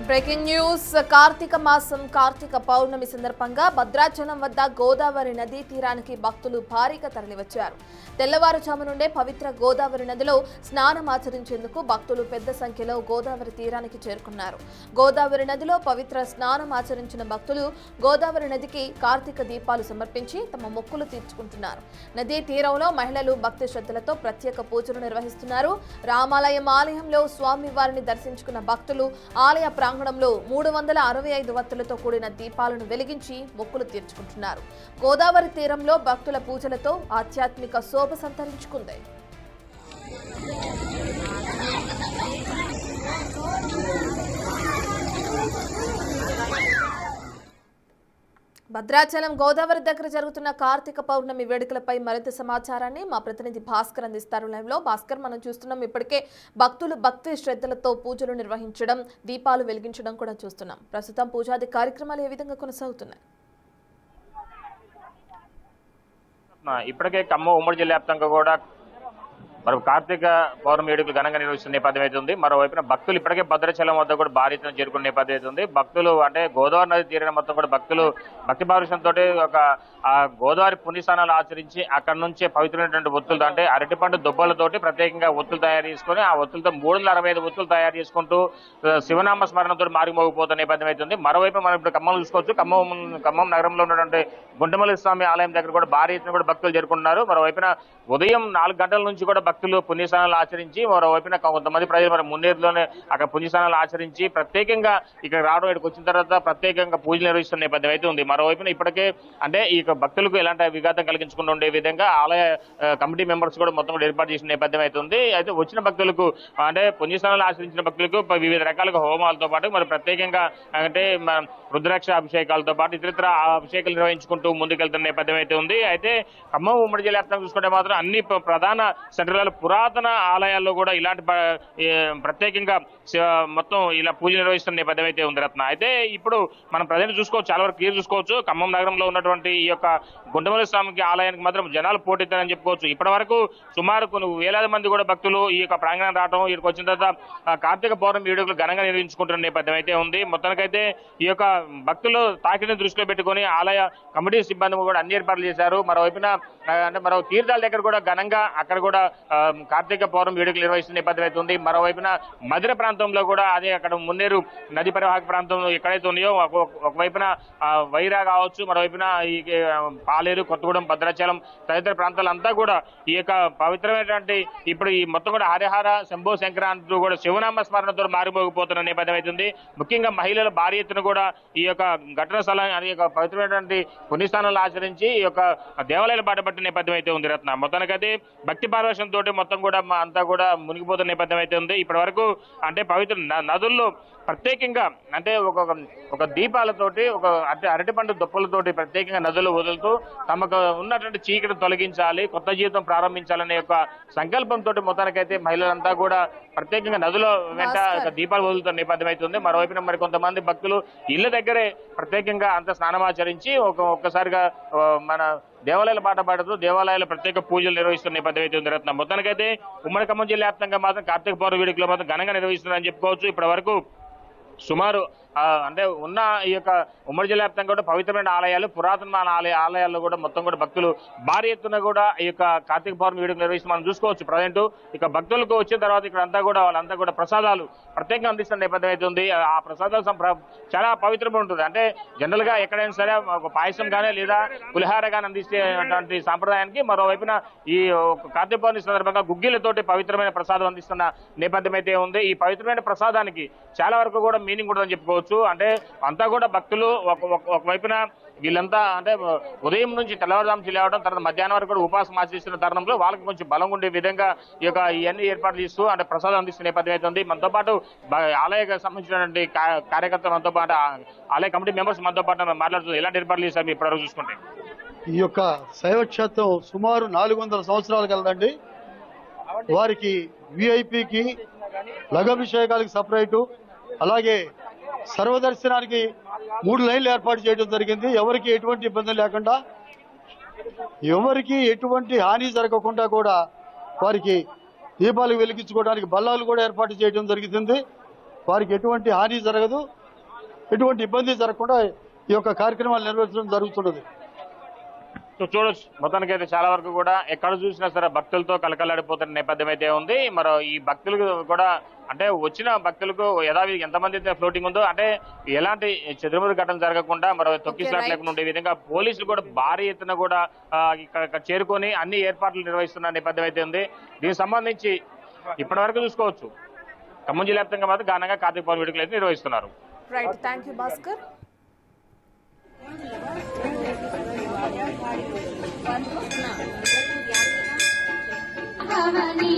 Breaking news Karthika మాసం కార్తీక పౌర్ణమి సందర్భంగా భద్రాచలం వద్ద గోదావరి నదీ తీరానికి భక్తులు భారీగా తరలివచ్చారు. తెల్లవారుజాము నుండే పవిత్ర గోదావరి నదిలో స్నానమాచరించేందుకు భక్తులు పెద్ద సంఖ్యలో గోదావరి తీరానికి చేరుకున్నారు. గోదావరి నదిలో పవిత్ర స్నానమాచరించిన భక్తులు గోదావరి నదికి కార్తీక దీపాలు సమర్పించి తమ మొక్కులు తీర్చుకుంటున్నారు. నదీ తీరంలో మహిళలు భక్తి శ్రద్ధలతో ప్రత్యేక పూజలు నిర్వహిస్తున్నారు. రామాలయం ఆలయంలో స్వామివారిని దర్శించుకున్న భక్తులు ఆలయ ప్రాంగణంలో 365 వత్తులతో కూడిన దీపాలను వెలిగించి మొక్కులు తీర్చుకుంటున్నారు. గోదావరి తీరంలో భక్తుల పూజలతో ఆధ్యాత్మిక శోభ సంతరించుకుంది. భద్రాచలం గోదావరి దగ్గర జరుగుతున్న కార్తీక పౌర్ణమి వేడుకలపై మరింత సమాచారాన్ని మా ప్రతినిధి భాస్కర్ అందిస్తారు. లైవ్ లో భాస్కర్, మనం చూస్తున్నాం ఇప్పటికే భక్తులు భక్తి శ్రద్ధలతో పూజలు నిర్వహించడం, దీపాలు వెలిగించడం కూడా చూస్తున్నాం. ప్రస్తుతం పూజాది కార్యక్రమాలు ఏ విధంగా కొనసాగుతున్నాయి? ఇప్పటికే ఖమ్మం ఉమ్మడి జిల్లా వ్యాప్తంగా కూడా మరి కార్తీక పౌర్ణమి వేడుకలు ఘనంగా నిర్వహిస్తున్న నేపథ్యం అయితే ఉంది. మరోవైపున భక్తులు ఇప్పటికే భద్రాచలం వద్ద కూడా భారీ ఎత్తున చేరుకున్న నేపథ్యం అయితే ఉంది. భక్తులు అంటే గోదావరి నది తీరిన మొత్తం కూడా భక్తులు భక్తి పారుషంతో ఒక గోదావరి పుణ్యస్నానాలు ఆచరించి అక్కడ నుంచే పవిత్రమైనటువంటి ఒత్తులతో అంటే అరటిపండు దుబ్బలతోటి ప్రత్యేకంగా ఒత్తులు తయారు చేసుకుని ఆ ఒత్తులతో 365 ఒత్తులు తయారు చేసుకుంటూ శివనామ స్మరణతో మారిమోగిపోతున్న నేపథ్యం అవుతుంది. మరోవైపు మనం ఇప్పుడు ఖమ్మం చూసుకోవచ్చు. ఖమ్మం నగరంలో ఉన్నటువంటి గుంటమల్లి స్వామి ఆలయం దగ్గర కూడా భారీ ఎత్తున కూడా భక్తులు చేరుకుంటున్నారు. మరోవైపున ఉదయం 4 గంటల నుంచి కూడా భక్తులు పుణ్యస్నానాలు ఆచరించి మరోవైపున కొంతమంది ప్రజలు మరి మున్నేరులోనే అక్కడ పుణ్యస్నానాలు ఆచరించి ప్రత్యేకంగా ఇక్కడ రావడం, ఇక్కడికి వచ్చిన తర్వాత ప్రత్యేకంగా పూజలు నిర్వహిస్తున్న నేపథ్యం అయితే ఉంది. మరోవైపున ఇప్పటికే అంటే ఈ భక్తులకు ఎలాంటి విఘాతం కలిగించకుండా ఉండే విధంగా ఆలయ కమిటీ మెంబర్స్ కూడా మొత్తం కూడా ఏర్పాటు చేసిన నేపథ్యం అయితే ఉంది. అయితే వచ్చిన భక్తులకు అంటే పుణ్యస్నానాలు ఆచరించిన భక్తులకు వివిధ రకాలుగా హోమాలతో పాటు మరి ప్రత్యేకంగా అంటే రుద్రాక్ష అభిషేకాలతో పాటు ఇతరితర అభిషేకాలు నిర్వహించుకుంటూ ముందుకెళ్తున్న నేపథ్యం అయితే ఉంది. అయితే ఖమ్మం ఉమ్మడి జిల్లా వ్యాప్తంగా చూసుకుంటే మాత్రం అన్ని ప్రధాన సెంటర్లలో పురాతన ఆలయాల్లో కూడా ఇలాంటి ప్రత్యేకంగా మొత్తం ఇలా పూజలు నిర్వహిస్తున్న నేపథ్యం అయితే ఉంది రత్న. అయితే ఇప్పుడు మనం ప్రజెంట్ చూసుకోవచ్చు, చాలా వరకు క్లియర్ చూసుకోవచ్చు. ఖమ్మం నగరంలో ఉన్నటువంటి ఈ యొక్క గుంటమల్లి స్వామికి ఆలయానికి మాత్రం జనాలు పోటెత్తారని చెప్పుకోవచ్చు. ఇప్పటి వరకు సుమారు కొన్ని వేలాది మంది కూడా భక్తులు ఈ యొక్క ప్రాంగణం రావడం, ఇక్కడికి వచ్చిన తర్వాత కార్తీక పౌర్ణమి వేడుకలు ఘనంగా నిర్వహించుకుంటున్న నేపథ్యం అయితే ఉంది. మొత్తానికైతే ఈ యొక్క భక్తులు తాకిడిని దృష్టిలో పెట్టుకుని ఆలయ కమిటీ సిబ్బంది కూడా అన్ని ఏర్పాట్లు చేశారు. మరోవైపున అంటే మరో తీర్థాల దగ్గర కూడా ఘనంగా అక్కడ కూడా కార్తీక పౌర్ణమి వేడుకలు నిర్వహిస్తున్న నేపథ్యం అయితే ఉంది. మరోవైపున మధిర ప్రాంతంలో కూడా అదే అక్కడ మున్నేరు నది పరివాహక ప్రాంతంలో ఎక్కడైతే ఉన్నాయో ఒకవైపున వైరా కావచ్చు, మరోవైపున ఈ పాలేరు, కొత్తగూడెం, భద్రాచలం తదితర ప్రాంతాలంతా కూడా ఈ యొక్క పవిత్రమైనటువంటి ఇప్పుడు ఈ మొత్తం కూడా హరిహర శంభో సంక్రాంతి కూడా శివనామ స్మరణతో మారిపోకపోతున్న నేపథ్యం అవుతుంది. ముఖ్యంగా మహిళలు భారీ ఎత్తున కూడా ఈ యొక్క ఘటన స్థలం ఈ యొక్క పవిత్రమైనటువంటి పుణ్యస్థానాలు ఆచరించి ఈ యొక్క దేవాలయాల బాట పట్టిన నేపథ్యం అయితే ఉంది రత్న. మొత్తానికైతే భక్తి పారవశంతో మొత్తం కూడా అంతా కూడా మునిగిపోతున్న నేపథ్యం అయితే ఉంది. ఇప్పటి వరకు అంటే పవిత్ర నదుల్లో ప్రత్యేకంగా అంటే ఒక దీపాలతోటి ఒక అరటిపండు దుప్పలతోటి ప్రత్యేకంగా నదులు వదులుతూ తమకు ఉన్నటువంటి చీకటి తొలగించాలి, కొత్త జీవితం ప్రారంభించాలనే యొక్క సంకల్పంతో మొత్తానికైతే మహిళలంతా కూడా ప్రత్యేకంగా నదుల వెంట దీపాలు వదులుతున్న నేపథ్యం అవుతుంది. మరోవైపున మరి కొంతమంది భక్తులు ఇళ్ల దగ్గరే ప్రత్యేకంగా అంత స్నానమాచరించి ఒక్కసారిగా మన దేవాలయాల బాట పడుతూ దేవాలయాల ప్రత్యేక పూజలు నిర్వహిస్తున్న నేపథ్యం అయితే ఉంది రత్న. మొత్తానికైతే ఉమ్మడి ఖమ్మం జిల్లా వ్యాప్తంగా మాత్రం కార్తీక పౌర్ణమి వేడుకలు మాత్రం ఘనంగా నిర్వహిస్తున్నారని చెప్పుకోవచ్చు. ఇప్పటి వరకు సుమారు అంటే ఉన్న ఈ యొక్క ఉమ్మడి జిల్లా వ్యాప్తంగా కూడా పవిత్రమైన ఆలయాలు, పురాతనమైన ఆలయాల్లో కూడా మొత్తం కూడా భక్తులు భారీ ఎత్తున కూడా ఈ యొక్క కార్తీక పౌర్ణమి వేడుకలు నిర్వహిస్తూ మనం చూసుకోవచ్చు. ప్రజెంట్ ఇక భక్తులకు వచ్చిన తర్వాత ఇక్కడ అంతా కూడా వాళ్ళంతా కూడా ప్రసాదాలు ప్రత్యేకంగా అందిస్తున్న నేపథ్యం అయితే ఉంది. ఆ ప్రసాదాలు చాలా పవిత్రంగా ఉంటుంది. అంటే జనరల్ గా ఎక్కడైనా సరే ఒక పాయసం కానీ లేదా పులిహార కానీ అందిస్తేటువంటి సాంప్రదాయానికి మరోవైపున ఈ కార్తీక పౌర్ణమి సందర్భంగా గుగ్గిలతోటి పవిత్రమైన ప్రసాదం అందిస్తున్న నేపథ్యం అయితే ఉంది. ఈ పవిత్రమైన ప్రసాదానికి చాలా వరకు కూడా మీనింగ్ ఉంటుందని చెప్పుకోవచ్చు. అంటే అంతా కూడా భక్తులు ఒకవైపున వీళ్ళంతా అంటే ఉదయం నుంచి తెల్లవారుజాము లేవడం, తర్వాత మధ్యాహ్నం వరకు కూడా ఉపాసం ఆచరిస్తున్న తరుణంలో వాళ్ళకి కొంచెం బలం ఉండే విధంగా ఈ యొక్క ఇవన్నీ ఏర్పాట్లు చేస్తూ అంటే ప్రసాదం అందిస్తున్న నేపథ్యం అవుతుంది. మనతో పాటు ఆలయకు సంబంధించినటువంటి కార్యకర్తలు మనతో పాటు ఆలయ కమిటీ మెంబర్స్ మనతో పాటు మాట్లాడుతూ ఎలాంటి ఏర్పాట్లు చేశారు మీ ఇప్పటివరకు చూసుకుంటే? ఈ యొక్క శైవక్షేత్రం సుమారు 400 సంవత్సరాలు కలదండి. వారికి విఐపికి లఘాభిషేకాలకి సపరేటు, అలాగే సర్వదర్శనానికి 3 లైన్లు ఏర్పాటు చేయడం జరిగింది. ఎవరికి ఎటువంటి ఇబ్బంది లేకుండా, ఎవరికి ఎటువంటి హాని జరగకుండా కూడా వారికి దీపాలు వెలిగించుకోవడానికి బల్లాలు కూడా ఏర్పాటు చేయడం జరుగుతుంది. వారికి ఎటువంటి హాని జరగదు, ఎటువంటి ఇబ్బంది జరగకుండా ఈ యొక్క కార్యక్రమాలు నిర్వహించడం జరుగుతున్నది. సో చూడొచ్చు, మొత్తానికి అయితే చాలా వరకు కూడా ఎక్కడ చూసినా సరే భక్తులతో కలకలాడిపోతున్న నేపథ్యం అయితే ఉంది. మరి ఈ భక్తులకు కూడా అంటే వచ్చిన భక్తులకు యథావిధి ఎంతమంది అయితే ఫ్లోటింగ్ ఉందో అంటే ఎలాంటి చెదురుమదురు ఘటన జరగకుండా మరో తొక్కిసలాట లేకుండా ఉండే విధంగా పోలీసులు కూడా భారీ ఎత్తున కూడా ఇక్కడ చేరుకొని అన్ని ఏర్పాట్లు నిర్వహిస్తున్న నేపథ్యం అయితే ఉంది. దీనికి సంబంధించి ఇప్పటి వరకు చూసుకోవచ్చు ఖమ్మం జిల్లా వ్యాప్తంగా మాత్రం ఘనంగా కార్తీక పౌర్ణమి వేడుకలు అయితే నిర్వహిస్తున్నారు. Right, thank you Bhaskar. Avani